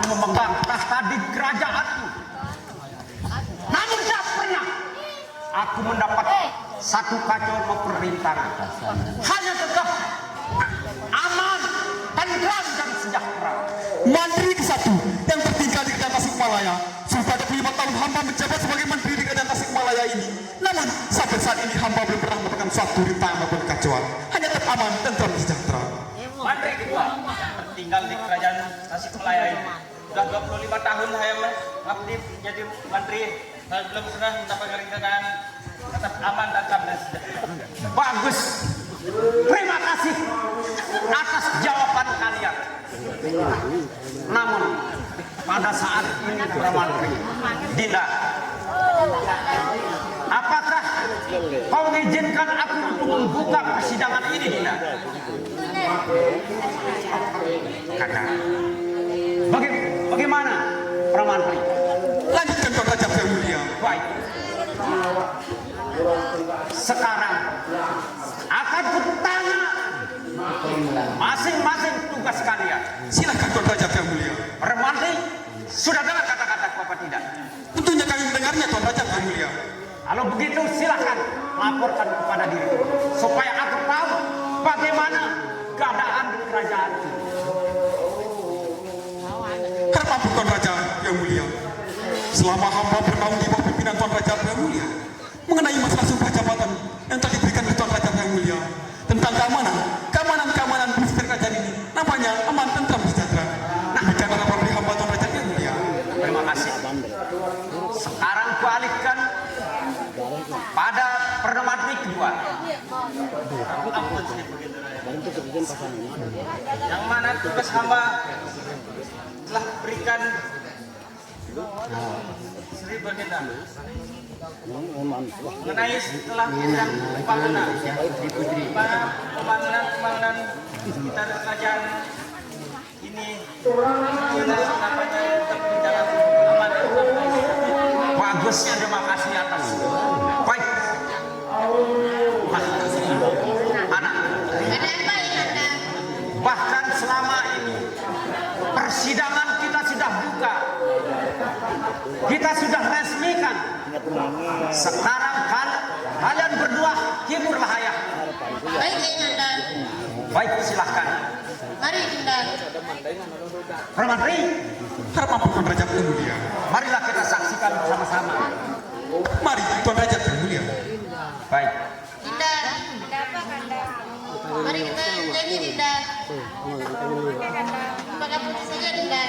aku memegang tahta di kerajaanku. Namun tak pernah aku mendapat satu kacauan pemerintahan. Hanya tetap aman, tentram dan sejahtera. Mandiri ke-1 yang tertinggal di Kerajaan Tasikmalaya. Sudah 25 tahun hamba menjabat sebagai Mandiri di Kerajaan Tasikmalaya ini. Namun sampai saat ini hamba belum pernah mendapatkan suatu rintangan maupun kekacauan. Hanya tetap aman, tentram dan sejahtera. Mandiri kedua tertinggal di Kerajaan Tasikmalaya ini. Sudah 25 tahun saya aktif jadi Mandiri. Saya belum pernah mendapatkan rintangan, tetap aman dan sejahtera. Bagus. Terima kasih atas jawaban kalian. Namun pada saat ini Pramantri, Dinda, apakah kau mengizinkan aku untuk membuka persidangan ini, Dinda? Kakak, bagaimana Pramantri? Lanjutkan Tuan Raja yang mulia. Baik. Sekarang akan kutanya masing-masing tugas kalian. Silakan Tuan Raja yang mulia. Pramantri, sudah dengar kata-kata apa tidak? Tentunya kami mendengarnya Tuan Raja yang mulia. Kalau begitu silakan laporkan kepada diriku supaya aku tahu bagaimana keadaan di kerajaan. Harap Tuan Raja yang mulia. Selama hamba bernaung di bawah pimpinan Tuan Raja yang mulia, mengenai masalah sumpah jabatan yang telah diberikan ke Tuan Raja yang mulia tentang keamanan di sekitar kerajaan ini, nampaknya aman, tentram, sejahtera. Nah, bicara lapor dari hamba Tuan Raja yang mulia. Terima kasih. Sekarang kualihkan pada Perdana Menteri kedua. Ampun Sri Baginda. Yang mana tugas hamba telah berikan Sri Baginda mengenai setelah bidang pembangunan sekitar kerajaan ini nampaknya tetap berjalan aman. Bagusnya, terima kasih atas. Baik. Anak. Bahkan selama ini persidangan kita sudah buka. Kita sudah resmikan. Sekarang kan kalian berdua hiburlah ayah. Baik, Dinda. Baik, silahkan. Mari, Dinda. Pramantri, Harap Tuan Raja yang mulia. marilah kita saksikan bersama-sama. Mari Tuan Raja yang mulia. Baik. Dinda. Mari kita nyanyi, Dinda. Maka putus saja, Dinda.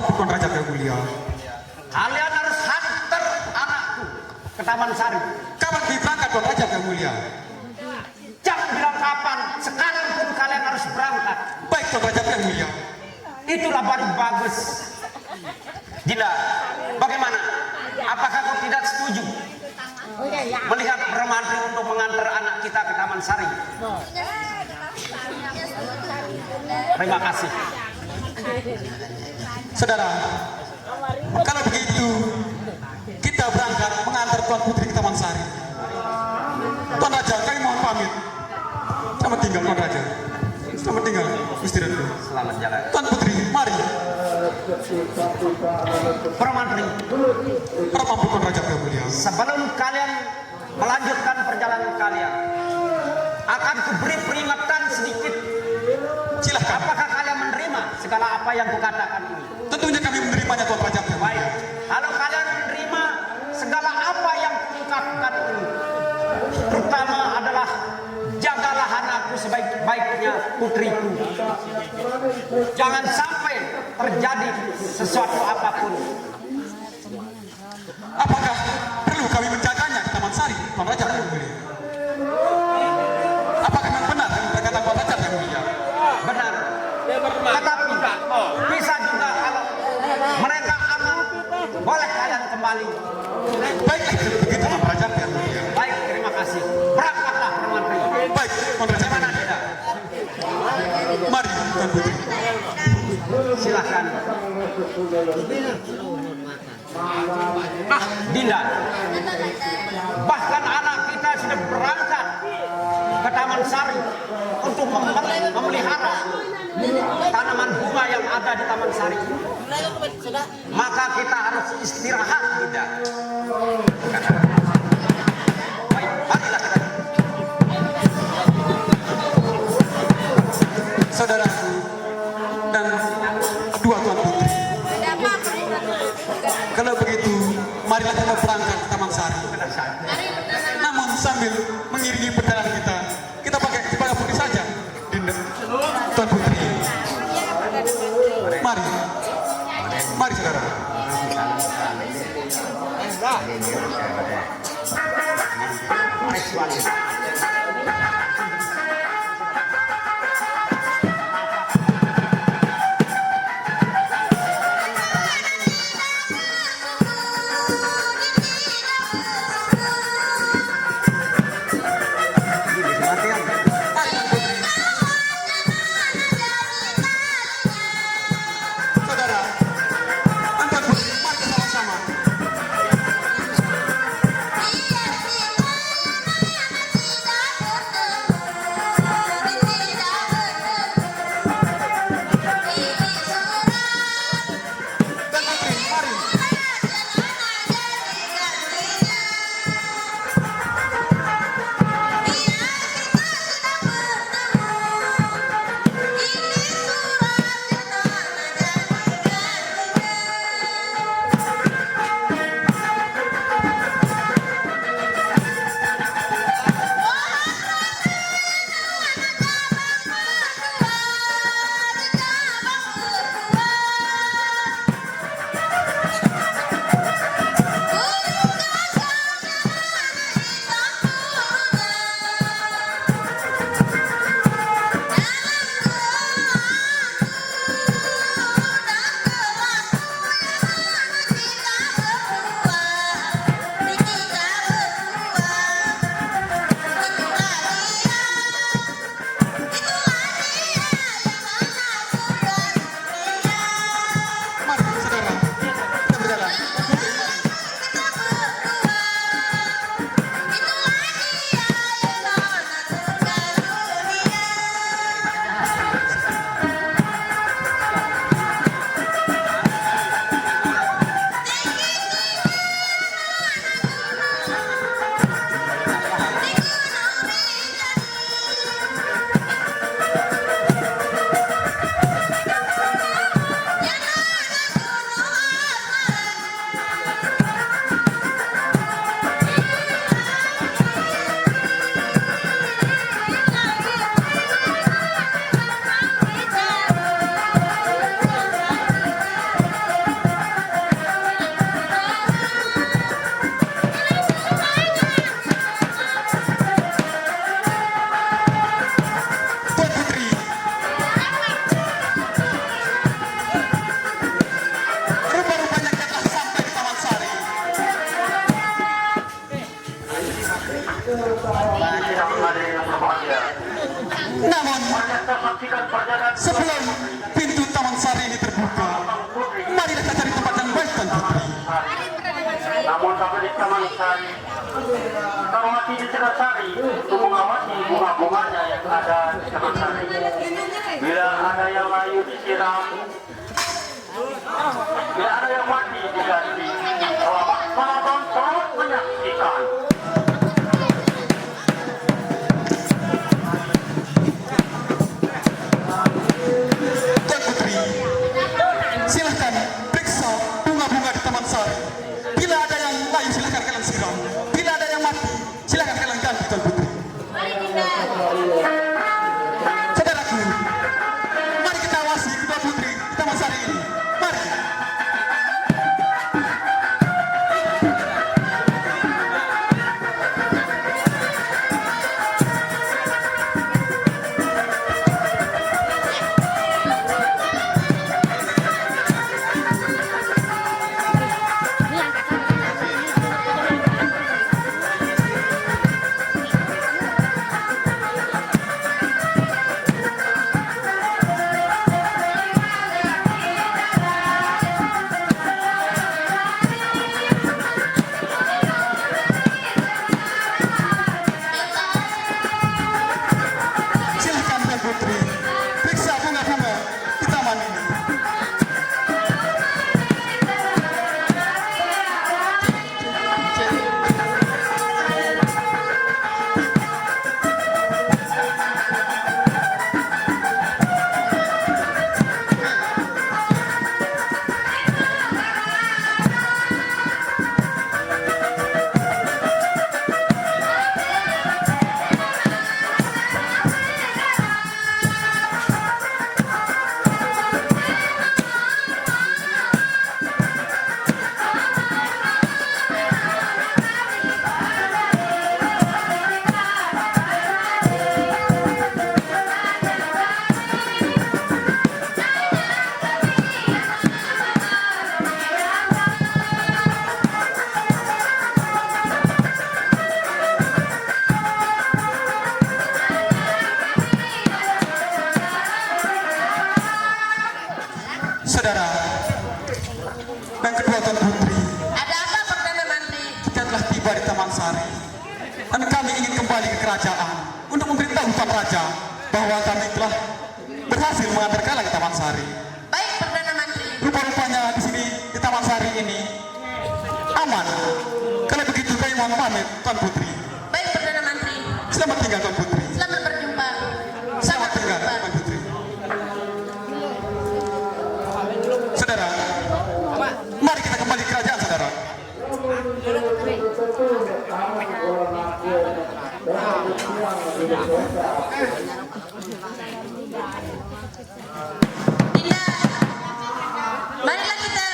Terpampuk Tuan Raja yang mulia. Kalian harus hantar anakku ke Taman Sari. Kapan berangkat Tuan Raja yang mulia? Jangan bilang kapan, sekarang pun kalian harus berangkat. Baik Tuan Raja yang mulia. Itulah baru bagus. Dinda, bagaimana? Apakah kau tidak setuju melihat Permantri untuk mengantar anak kita ke Taman Sari? Terima kasih. Saudara, kalau begitu kita berangkat mengantar Tuan Putri ke Taman Sari. Tuan Raja, kami mohon pamit. Selamat tinggal Tuan Raja. Selamat tinggal, istirahat dulu. Selamat jalan. Tuan Putri, mari. Permantri, Terpampuk Tuan Raja yang mulia. sebelum kalian melanjutkan perjalanan kalian, akan kuberi peringatan sedikit. Silahkan. Apakah kalian menerima segala apa yang kukatakan ini? Tentunya kami menerimanya Tuan Raja yang Baik, mulia. kalau kalian menerima segala apa yang kukatakan ini, terutama adalah jagalah anakku sebaik-baiknya putriku. Jangan sampai terjadi sesuatu apapun. Apakah perlu kami menjaganya di Taman Sari, Tuan Raja yang mulia? Apakah memang benar yang berkata Tuan Raja yang mulia? Benar. Tetapi bisa juga kalau mereka aman, boleh kalian kembali. Baiklah, kalau begitu Tuan Raja yang mulia. Baik, terima kasih. Berangkatlah Permantri. Baik, Tuan Raja yang Bagaimana mulia. tidak? Mari, Tuan Putri. Silakan. Dinda, bahkan anak kita sudah berangkat ke Taman Sari untuk memelihara tanaman bunga yang ada di Taman Sari. Maka kita harus istirahat, Dinda. Baik, marilah kita. Saudaraku dan kedua Tuan Putri, kalau begitu marilah kita berangkat ke Taman Sari. Namun sambil mengiringi perjalanan kita pakai sepeda putih saja, Dinda, Tuan Putri. Mari, mari saudara. Sidang hadirin yang berbahagia. Namun, Kita saksikan perjalanan sebelum pintu Taman Sari ini terbuka, marilah kita cari tempat yang baik, Tuan Putri. namun sampai di Taman Sari, Tarwati di Taman Sari untuk mengawasi bunga-bunganya yang ada di Taman Sari. Bila ada yang layu disiram, bila ada yang mati diganti. Selamat penonton selamat menyaksikan. Tuan Putri, silahkan periksa bunga-bunga di Taman Sari. Bila ada yang layu, silahkan kalian siram. Bila ada yang mati, silahkan kalian ganti, Tuan Putri. Mari Dinda. Saudaraku, mari kita awasi kedua putri di Taman Sari ini. Mari. Silahkan Tuan Putri, periksa bunga-bunga di taman ini. Saudara, yang kedua Tuan Putri, Ada apa Perdana Menteri? kita telah tiba di Taman Sari dan kami ingin kembali ke kerajaan untuk memberitahu Tuan Raja bahwa kami telah berhasil mengantar kalian ke Taman Sari. Baik Perdana Menteri. Rupa-rupanya di sini di Taman Sari ini aman. Kalau begitu kami mohon pamit, Tuan Putri. Baik Perdana Menteri. Selamat tinggal, Tuan Putri. Selamat berjumpa. Selamat tinggal, Tuan Putri. Saudara, mari kita kembali ke kerajaan, saudara. Dinda. Marilah kita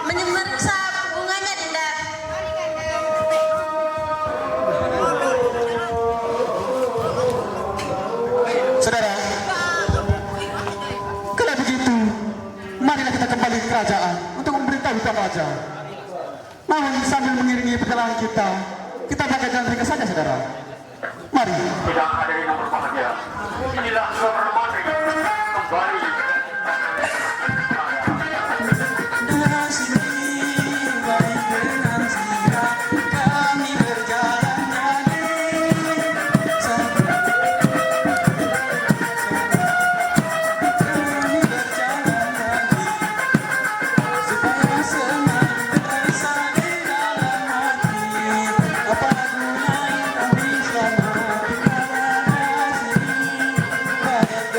memeriksa bunganya Dinda. Saudara, kalau begitu, marilah kita kembali ke kerajaan untuk memberitahu Tuan Raja. Namun sambil mengiringi perjalanan kita bakal jalan ringkas saja, saudara. Mari. Sidang hadirin yang berbahagia. Inilah Perdana Menteri kembali. Apa gunanya kami selama tinggal di sini?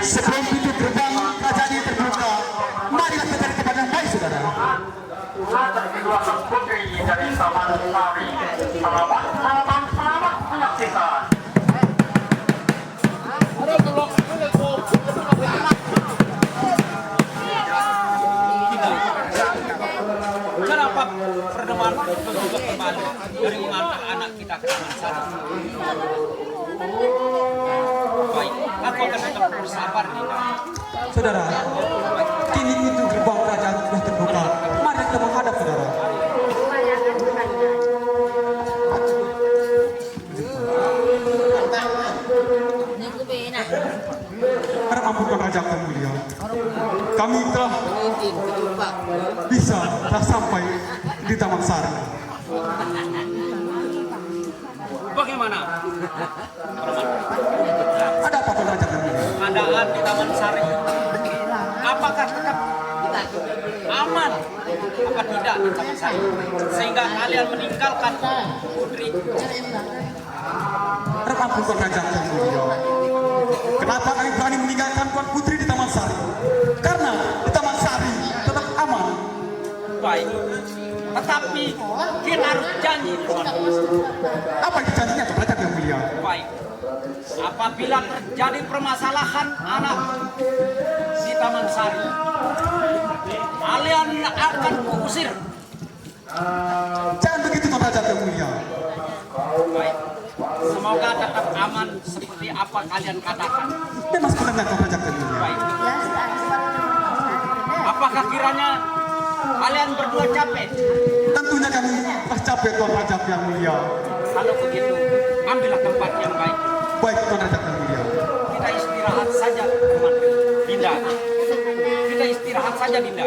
Sebelum pintu gerbang kerajaan ini terbuka, marilah kita cari tempat yang baik, saudara. Pengantin kedua sang putri dari Taman Sari. Selamat menyaksikan. Kenapa pertemuan bertugas kembali dari mengantar anak kita ke Taman Sari? Baik, aku akan tetap bersabar, Dinda. Saudara, kini pintu gerbang kerajaan sudah terbuka. Mari kita menghadap, saudara. Harap ampunkan Raja yang mulia. Kami telah sampai di Taman Sari. Bagaimana? Ada apa Tuan Raja yang mulia? Keadaan di Taman Sari, apakah tetap aman apa tidak di Taman Sari, sehingga kalian meninggalkan putri? Harap ampunkan Raja yang mulia. Kenapa kami berani meninggalkan Tuan Putri di Taman Sari? Karena di Taman Sari tetap aman. Baik, tetapi kita harus janji di sana. Apa itu janjinya Tuan Raja yang mulia? Baik, apabila terjadi permasalahan anak di Taman Sari, kalian akan kuusir. Jangan begitu Tuan Raja yang mulia. Baik, semoga tetap aman seperti apa kalian katakan. Memang sebenarnya Tuan Raja yang mulia. Baik, apakah kiranya kalian berdua capek? Tentunya kami telah capek Tuan Raja yang mulia. Kalau begitu, ambillah tempat yang baik. Baik Tuan Raja yang mulia. Kita istirahat saja, teman Dinda. Kita istirahat saja, Dinda.